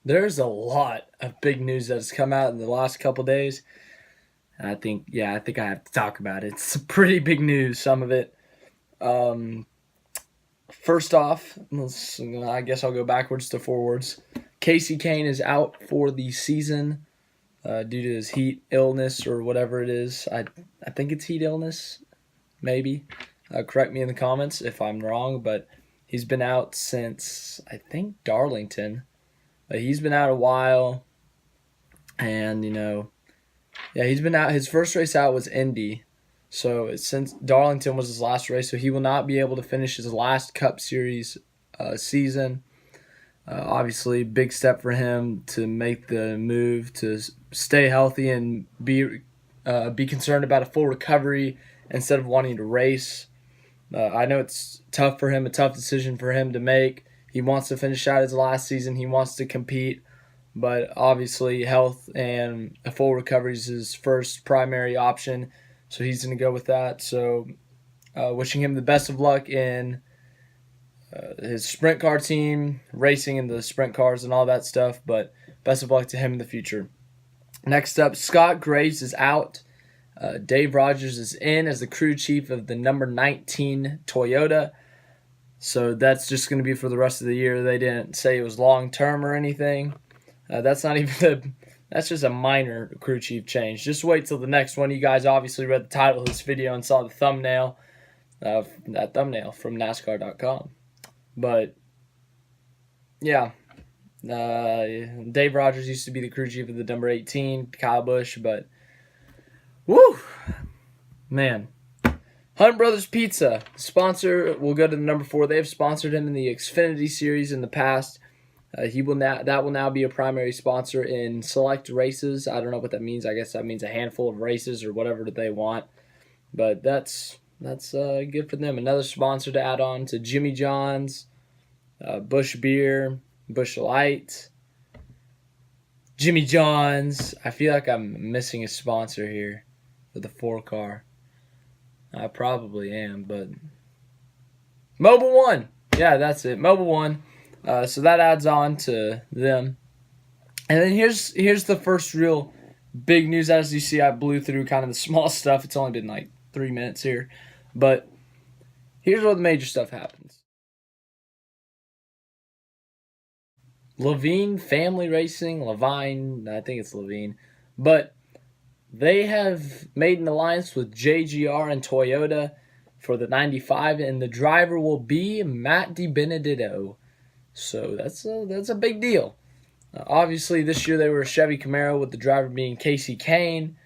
There's a lot of big news that has come out in the last couple days. I think I have to talk about it. It's pretty big news, some of it. Um, First off, I guess I'll go backwards to forwards. Casey Kane is out for the season due to his heat illness or whatever it is. I think it's heat illness, maybe. Correct me in the comments if I'm wrong, but he's been out since, I think, Darlington. He's been out a while, and yeah, he's been out. His first race out was Indy, so since Darlington was his last race, so he will not be able to finish his last Cup Series season. Obviously, big step for him to make the move to stay healthy and be concerned about a full recovery instead of wanting to race. I know it's tough for him, a tough decision for him to make. He wants to finish out his last season. He wants to compete, but obviously health and a full recovery is his first primary option, so he's going to go with that. So wishing him the best of luck in his sprint car team, racing in the sprint cars and all that stuff, but best of luck to him in the future. Next up, Scott Graves is out. Dave Rogers is in as the crew chief of the number 19 Toyota. So that's just going to be for the rest of the year. They didn't say it was long-term or anything. That's just a minor crew chief change. Just wait till the next one. You guys obviously read the title of this video and saw the thumbnail. That thumbnail from NASCAR.com. But, yeah. Dave Rogers used to be the crew chief of the number 18, Kyle Busch, but woo! Man. Hunt Brothers Pizza, sponsor, will go to the number 4. They have sponsored him in the Xfinity Series in the past. That will now be a primary sponsor in select races. I don't know what that means. I guess that means a handful of races or whatever that they want. But that's good for them. Another sponsor to add on to Jimmy John's, Busch Beer, Busch Light, Jimmy John's. I feel like I'm missing a sponsor here for the 4 car. I probably am, but Mobile One. Yeah, that's it. Mobile One. So that adds on to them. And then here's the first real big news. As you see, I blew through kind of the small stuff. It's only been like 3 minutes here. But here's where the major stuff happens. Levine Family Racing, Levine, I think it's Levine. But they have made an alliance with JGR and Toyota for the 95, and the driver will be Matt Dibeneditto. So that's a big deal. Obviously, this year they were a Chevy Camaro with the driver being Casey Kane,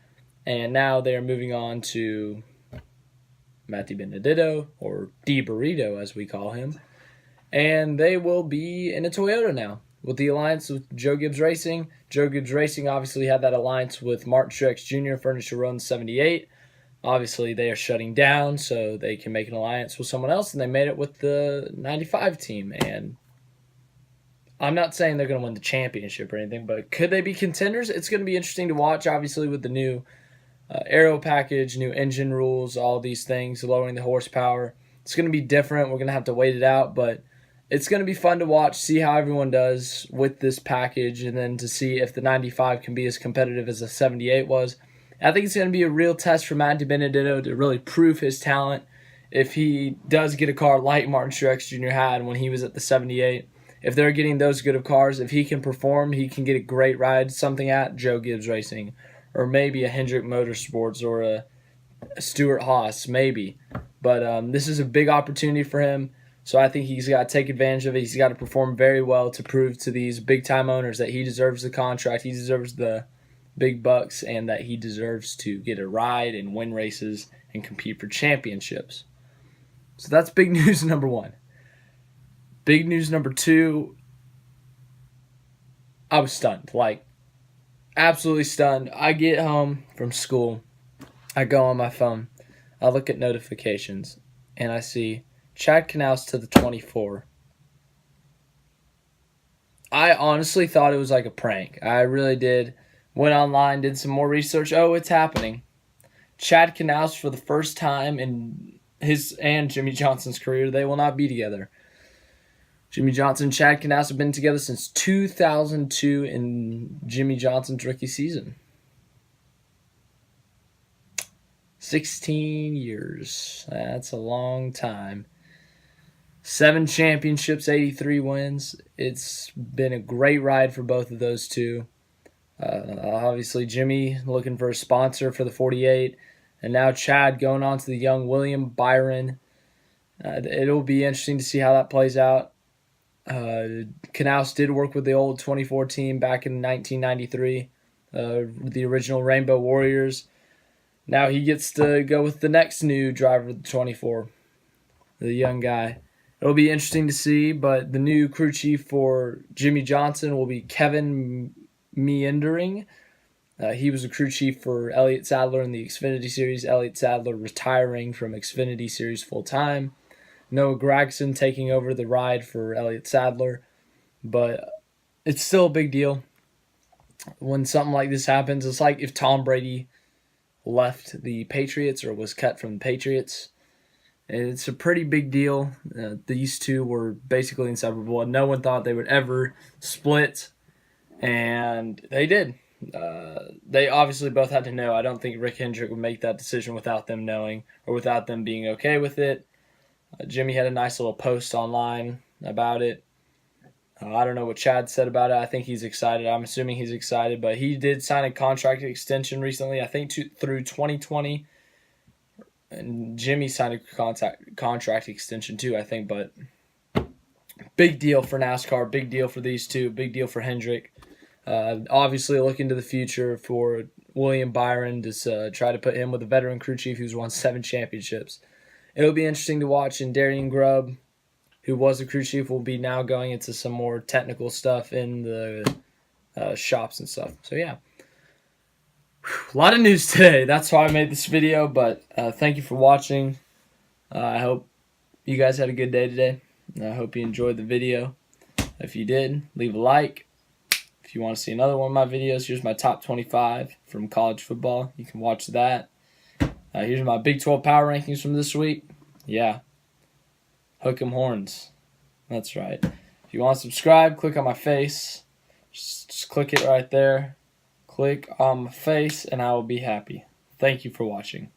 and now they are moving on to Matt Dibeneditto, or Di-Burrito as we call him, and they will be in a Toyota now. With the alliance with Joe Gibbs Racing. Joe Gibbs Racing obviously had that alliance with Martin Truex Jr. Furniture Row in 78. Obviously, they are shutting down, so they can make an alliance with someone else, and they made it with the 95 team. And I'm not saying they're going to win the championship or anything, but could they be contenders? It's going to be interesting to watch, obviously, with the new aero package, new engine rules, all these things, lowering the horsepower. It's going to be different. We're going to have to wait it out, but it's going to be fun to watch, see how everyone does with this package, and then to see if the 95 can be as competitive as the 78 was. I think it's going to be a real test for Matt Dibeneditto to really prove his talent if he does get a car like Martin Truex Jr. had when he was at the 78. If they're getting those good of cars, if he can perform, he can get a great ride, something at Joe Gibbs Racing, or maybe a Hendrick Motorsports or a Stuart Haas, maybe. But this is a big opportunity for him. So I think he's got to take advantage of it. He's got to perform very well to prove to these big-time owners that he deserves the contract, he deserves the big bucks, and that he deserves to get a ride and win races and compete for championships. So that's big news number 1. Big news number 2, I was stunned. Like, absolutely stunned. I get home from school. I go on my phone. I look at notifications, and I see Chad Knaus to the 24. I honestly thought it was like a prank. I really did. Went online, did some more research. Oh, it's happening. Chad Knaus, for the first time in his and Jimmy Johnson's career, they will not be together. Jimmy Johnson and Chad Knaus have been together since 2002 in Jimmy Johnson's rookie season. 16 years. That's a long time. 7 championships, 83 wins. It's been a great ride for both of those two. Obviously, Jimmy looking for a sponsor for the 48, and now Chad going on to the young William Byron. It'll be interesting to see how that plays out. Knaus did work with the old 24 team back in 1993, the original Rainbow Warriors. Now he gets to go with the next new driver of the 24, the young guy. It'll be interesting to see, but the new crew chief for Jimmy Johnson will be Kevin Meandering. He was a crew chief for Elliott Sadler in the Xfinity Series. Elliott Sadler retiring from Xfinity Series full-time. Noah Gragson taking over the ride for Elliott Sadler. But it's still a big deal when something like this happens. It's like if Tom Brady left the Patriots or was cut from the Patriots. It's a pretty big deal. These two were basically inseparable, and no one thought they would ever split, and they did. They obviously both had to know. I don't think Rick Hendrick would make that decision without them knowing or without them being okay with it. Jimmy had a nice little post online about it. I don't know what Chad said about it. I think he's excited. I'm assuming he's excited, but he did sign a contract extension recently, I think through 2020. And Jimmy signed a contract extension too, I think. But big deal for NASCAR, big deal for these two, big deal for Hendrick. Obviously, looking to the future for William Byron to try to put him with a veteran crew chief who's won 7 championships. It'll be interesting to watch. And Darian Grubb, who was a crew chief, will be now going into some more technical stuff in the shops and stuff. So, yeah. A lot of news today. That's why I made this video, but thank you for watching. I hope you guys had a good day today. I hope you enjoyed the video. If you did, leave a like. If you want to see another one of my videos, here's my top 25 from college football. You can watch that. Here's my Big 12 power rankings from this week. Yeah. Hook 'em horns. That's right. If you want to subscribe, click on my face. Just click it right there. Click on my face and I will be happy. Thank you for watching.